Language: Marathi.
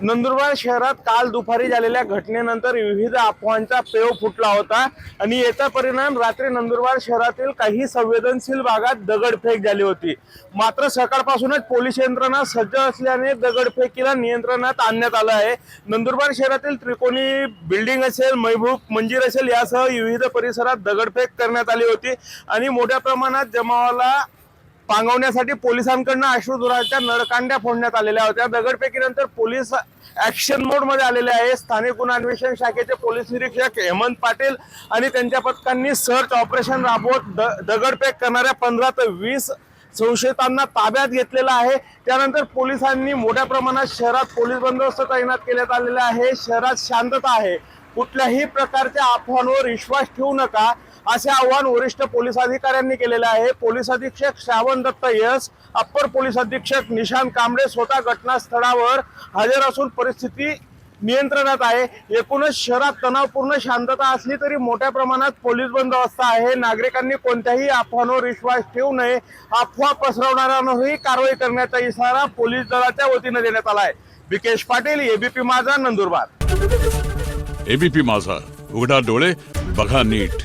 नंदुरबार शहरात काल दुपारी झालेल्या घटनेनंतर विविध अफवांचा पेव फुटला होता आणि याचा परिणाम रात्री नंदुरबार शहरातील काही संवेदनशील भागात दगडफेक झाली होती। मात्र सकाळपासूनच पोलीस यंत्रणा सज्ज असल्याने दगडफेकीला नियंत्रणात आणण्यात आलं आहे। नंदुरबार शहरातील त्रिकोणी बिल्डिंग असेल, महबूब मंजिर असेल यासह विविध परिसरात दगडफेक करण्यात आली होती आणि मोठ्या प्रमाणात जमावाला पांगवण्यासाठी पोलिसांकडून अश्रुधुराच्या नळकांड्या फोडण्यात आलेल्या होत्या। दगडफेकीनंतर पोलीस ऍक्शन मोड मध्ये आलेले आहे। स्थानिक गुन्हा अन्वेषण शाखेचे पोलीस निरीक्षक हेमंत पाटील आणि त्यांच्या पथकांनी सर्च ऑपरेशन राबवत दगडफेक करणाऱ्या 15 ते 20 संशयितांना ताब्यात घेतलेला आहे। त्यानंतर पोलिसांनी मोठ्या प्रमाणात शहरात पोलीस बंदोबस्त तैनात करण्यात आलेला आहे। शहरात शांतता आहे, कुठल्याही प्रकारच्या अफवांवर विश्वास ठेवू नका असे आवाहन वरिष्ठ पोलीस अधिकाऱ्यांनी केलेले आहे। पोलीस अधीक्षक Shravan Datta S, upper police अधीक्षक निशांत कांबळे स्वतः घटनास्थळावर हजर असून परिस्थिती नियंत्रणात आहे। एकूणच शहरात तणावपूर्ण शांतता असली तरी मोठ्या प्रमाणात पोलीस बंदोबस्त आहे। नागरिकांनी कोणत्याही अफवांवर विश्वास ठेवू नये, अफवा पसरवणाऱ्यांनाही कारवाई करण्याचा इशारा पोलीस दलाच्या वतीने देण्यात आला आहे। विकेश पाटील, एबीपी माझा, नंदुरबार। एबीपी माझा, उघडा डोळे बघा नीट।